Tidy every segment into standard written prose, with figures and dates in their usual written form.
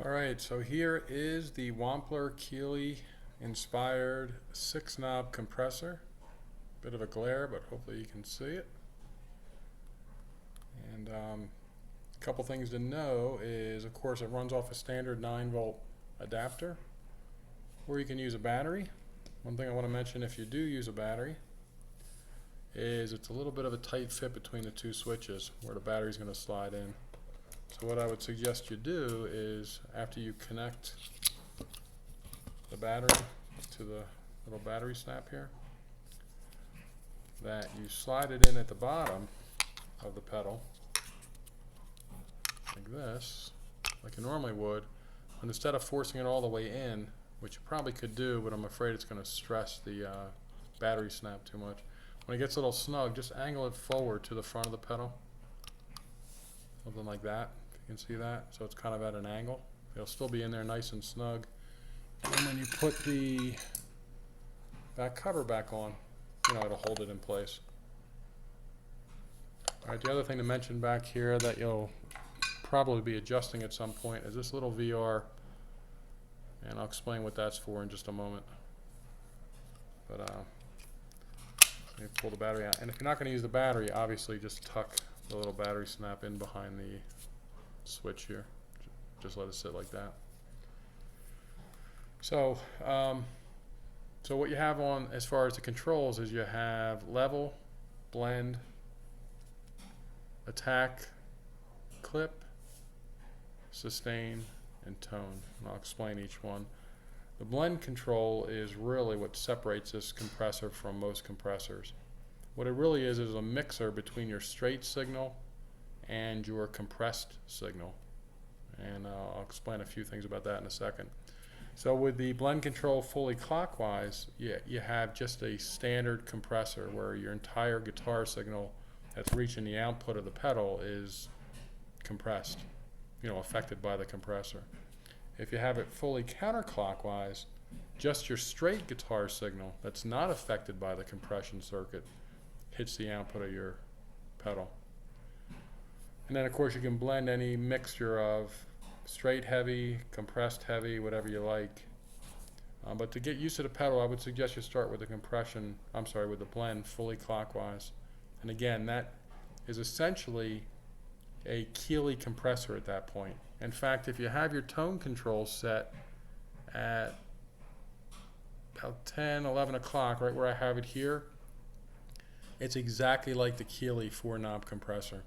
Alright, so here is the Wampler Keeley inspired 6-knob compressor. Bit of a glare, but hopefully you can see it. And a couple things to know is, of course, it runs off a standard 9-volt adapter, or you can use a battery. One thing I want to mention, if you do use a battery, is it's a little bit of a tight fit between the two switches where the battery is going to slide in. So what I would suggest you do is, after you connect the battery to the little battery snap here, that you slide it in at the bottom of the pedal like this, like you normally would, and instead of forcing it all the way in, which you probably could do, but I'm afraid it's going to stress the battery snap too much. When it gets a little snug, just angle it forward to the front of the pedal, something like that. You can see that, so it's kind of at an angle. It'll still be in there nice and snug. And when you put the back cover back on, it'll hold it in place. Alright, the other thing to mention back here that you'll probably be adjusting at some point is this little VR, and I'll explain what that's for in just a moment. But let me pull the battery out. And if you're not going to use the battery, obviously just tuck the little battery snap in behind the switch here. Just let it sit like that. So, so what you have on as far as the controls is you have level, blend, attack, clip, sustain, and tone. And I'll explain each one. The blend control is really what separates this compressor from most compressors. What it really is a mixer between your straight signal and your compressed signal. And I'll explain a few things about that in a second. So with the blend control fully clockwise, you have just a standard compressor where your entire guitar signal that's reaching the output of the pedal is compressed, affected by the compressor. If you have it fully counterclockwise, just your straight guitar signal that's not affected by the compression circuit hits the output of your pedal. And then of course you can blend any mixture of straight heavy, compressed heavy, whatever you like. But to get used to the pedal, I would suggest you start with with the blend fully clockwise. And again, that is essentially a Keeley compressor at that point. In fact, if you have your tone control set at about 10, 11 o'clock, right where I have it here, it's exactly like the Keeley 4-knob compressor.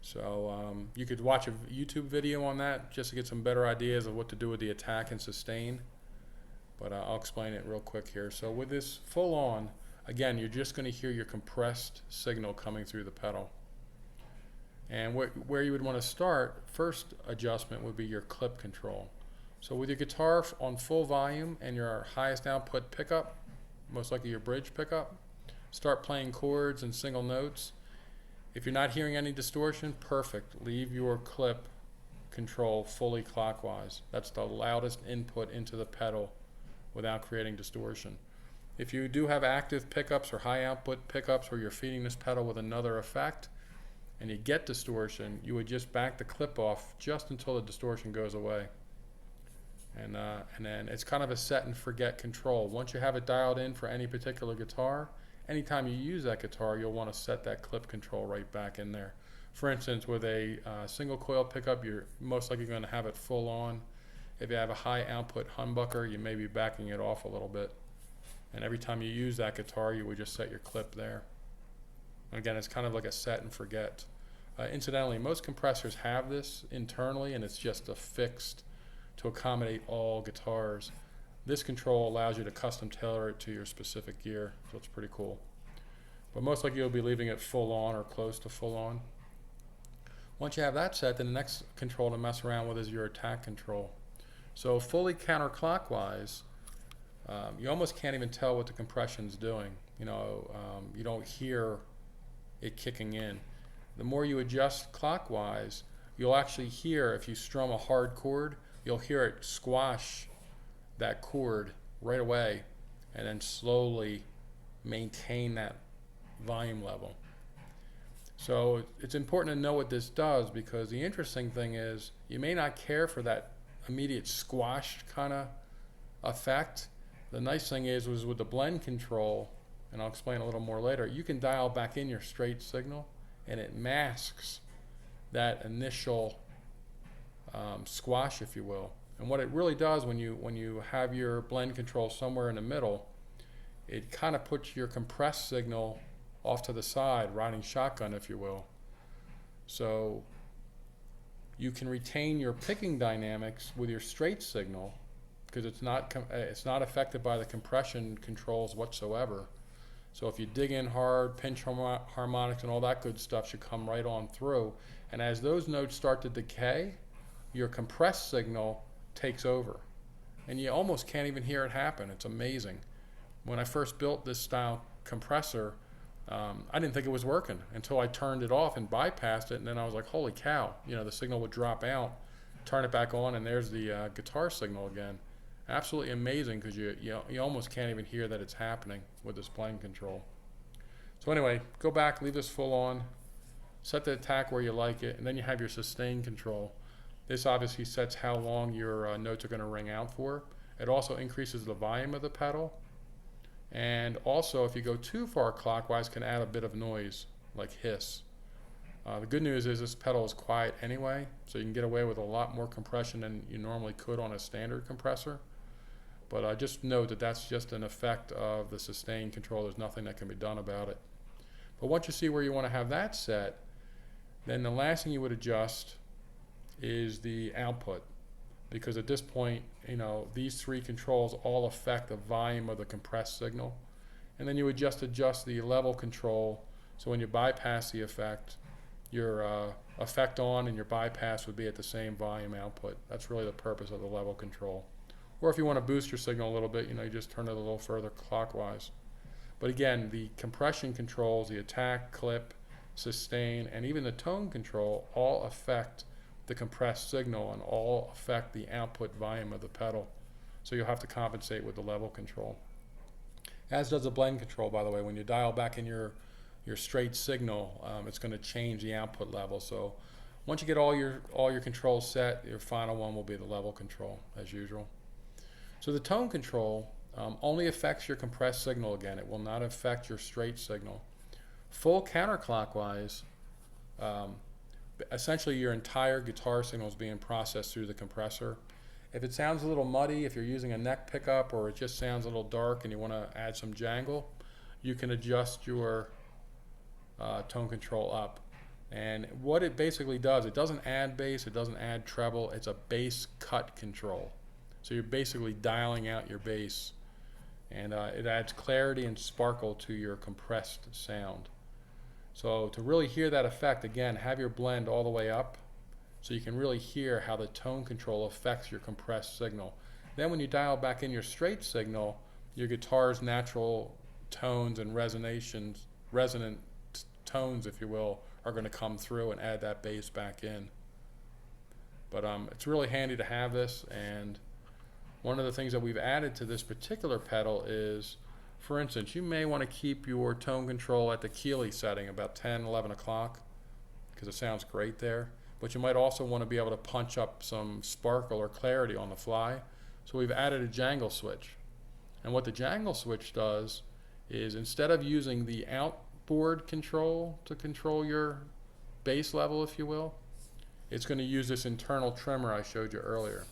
So you could watch a YouTube video on that just to get some better ideas of what to do with the attack and sustain. But I'll explain it real quick here. So with this full on, again, you're just going to hear your compressed signal coming through the pedal. And where you would want to start, first adjustment would be your clip control. So with your guitar on full volume and your highest output pickup, most likely your bridge pickup, start playing chords and single notes. If you're not hearing any distortion, perfect. Leave your clip control fully clockwise. That's the loudest input into the pedal without creating distortion. If you do have active pickups or high output pickups where you're feeding this pedal with another effect and you get distortion, you would just back the clip off just until the distortion goes away. And then it's kind of a set and forget control. Once you have it dialed in for any particular guitar, anytime you use that guitar, you'll want to set that clip control right back in there. For instance, with a single coil pickup, you're most likely going to have it full on. If you have a high output humbucker, you may be backing it off a little bit. And every time you use that guitar, you would just set your clip there. And again, it's kind of like a set and forget. Incidentally, most compressors have this internally, and it's just affixed to accommodate all guitars. This control allows you to custom tailor it to your specific gear, so it's pretty cool. But most likely you'll be leaving it full on or close to full on. Once you have that set, then the next control to mess around with is your attack control. So fully counterclockwise, you almost can't even tell what the compression's doing. You don't hear it kicking in. The more you adjust clockwise, you'll actually hear, if you strum a hard chord, you'll hear it squash that chord right away and then slowly maintain that volume level. So it's important to know what this does, because the interesting thing is you may not care for that immediate squash kind of effect. The nice thing is with the blend control, and I'll explain a little more later, you can dial back in your straight signal and it masks that initial squash, if you will. And what it really does when you have your blend control somewhere in the middle, it kind of puts your compressed signal off to the side, riding shotgun, if you will. So you can retain your picking dynamics with your straight signal, because it's not affected by the compression controls whatsoever. So if you dig in hard, pinch harmonics and all that good stuff should come right on through. And as those notes start to decay, your compressed signal takes over. And you almost can't even hear it happen. It's amazing. When I first built this style compressor, I didn't think it was working until I turned it off and bypassed it, and then I was like, holy cow, the signal would drop out, turn it back on, and there's the guitar signal again. Absolutely amazing, because you almost can't even hear that it's happening with this blend control. So anyway, go back, leave this full on, set the attack where you like it, and then you have your sustain control. This obviously sets how long your notes are going to ring out for. It also increases the volume of the pedal. And also, if you go too far clockwise, can add a bit of noise, like hiss. The good news is this pedal is quiet anyway, so you can get away with a lot more compression than you normally could on a standard compressor. But just note that that's just an effect of the sustain control. There's nothing that can be done about it. But once you see where you want to have that set, then the last thing you would adjust is the output. Because at this point, these three controls all affect the volume of the compressed signal. And then you would just adjust the level control, so when you bypass the effect, your effect on and your bypass would be at the same volume output. That's really the purpose of the level control. Or if you want to boost your signal a little bit, you just turn it a little further clockwise. But again, the compression controls, the attack, clip, sustain, and even the tone control all affect the compressed signal and all affect the output volume of the pedal. So you'll have to compensate with the level control. As does the blend control, by the way. When you dial back in your straight signal, it's going to change the output level. So once you get all your controls set, your final one will be the level control, as usual. So the tone control only affects your compressed signal again. It will not affect your straight signal. Full counterclockwise, essentially your entire guitar signal is being processed through the compressor. If it sounds a little muddy, if you're using a neck pickup, or it just sounds a little dark and you want to add some jangle, you can adjust your tone control up. And what it basically does, it doesn't add bass, it doesn't add treble, it's a bass cut control. So you're basically dialing out your bass, and it adds clarity and sparkle to your compressed sound. So to really hear that effect, again, have your blend all the way up so you can really hear how the tone control affects your compressed signal. Then when you dial back in your straight signal, your guitar's natural tones and resonant tones, if you will, are going to come through and add that bass back in. But it's really handy to have this, and one of the things that we've added to this particular pedal is, for instance, you may want to keep your tone control at the Keeley setting, about 10, 11 o'clock, because it sounds great there. But you might also want to be able to punch up some sparkle or clarity on the fly. So we've added a jangle switch. And what the jangle switch does is, instead of using the outboard control to control your bass level, if you will, it's going to use this internal trimmer I showed you earlier.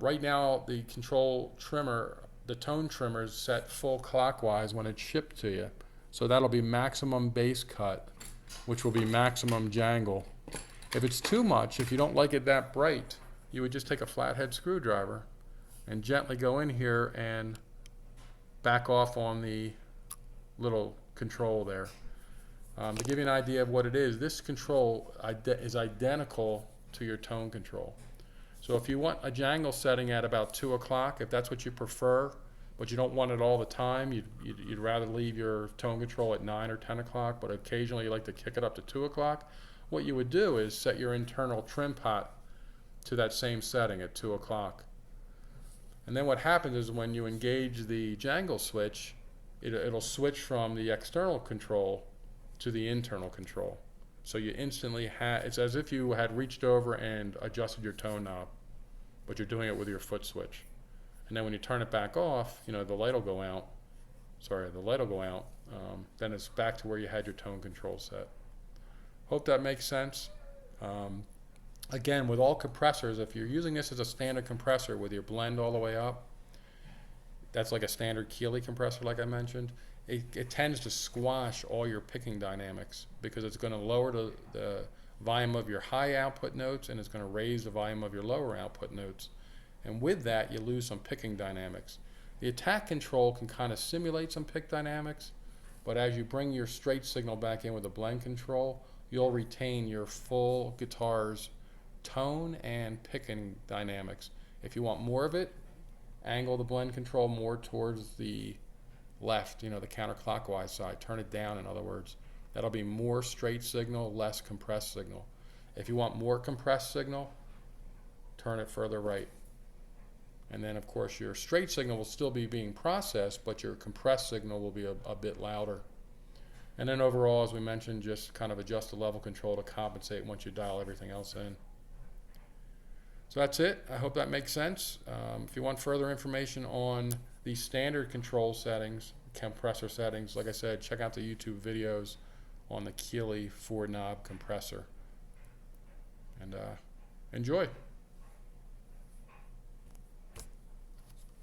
Right now, the control trimmer, the tone trimmer, is set full clockwise when it's shipped to you. So that'll be maximum bass cut, which will be maximum jangle. If it's too much, if you don't like it that bright, you would just take a flathead screwdriver and gently go in here and back off on the little control there. To give you an idea of what it is, this control is identical to your tone control. So if you want a jangle setting at about 2 o'clock, if that's what you prefer, but you don't want it all the time, you'd rather leave your tone control at 9 or 10 o'clock, but occasionally you like to kick it up to 2 o'clock, what you would do is set your internal trim pot to that same setting at 2 o'clock. And then what happens is, when you engage the jangle switch, it'll switch from the external control to the internal control. So you instantly it's as if you had reached over and adjusted your tone knob, but you're doing it with your foot switch. And then when you turn it back off, you know, the light will go out. Sorry, the light will go out. Then it's back to where you had your tone control set. Hope that makes sense. Again, with all compressors, if you're using this as a standard compressor with your blend all the way up, that's like a standard Keeley compressor like I mentioned, it tends to squash all your picking dynamics because it's going to lower the volume of your high output notes and it's going to raise the volume of your lower output notes. And with that, you lose some picking dynamics. The attack control can kind of simulate some pick dynamics, but as you bring your straight signal back in with the blend control, you'll retain your full guitar's tone and picking dynamics. If you want more of it, angle the blend control more towards the left, you know, the counterclockwise side. Turn it down, in other words. That'll be more straight signal, less compressed signal. If you want more compressed signal, turn it further right. And then, of course, your straight signal will still be being processed, but your compressed signal will be a bit louder. And then overall, as we mentioned, just kind of adjust the level control to compensate once you dial everything else in. So that's it. I hope that makes sense. If you want further information on the standard control settings, compressor settings, like I said, check out the YouTube videos on the Keeley 4-knob compressor. And enjoy.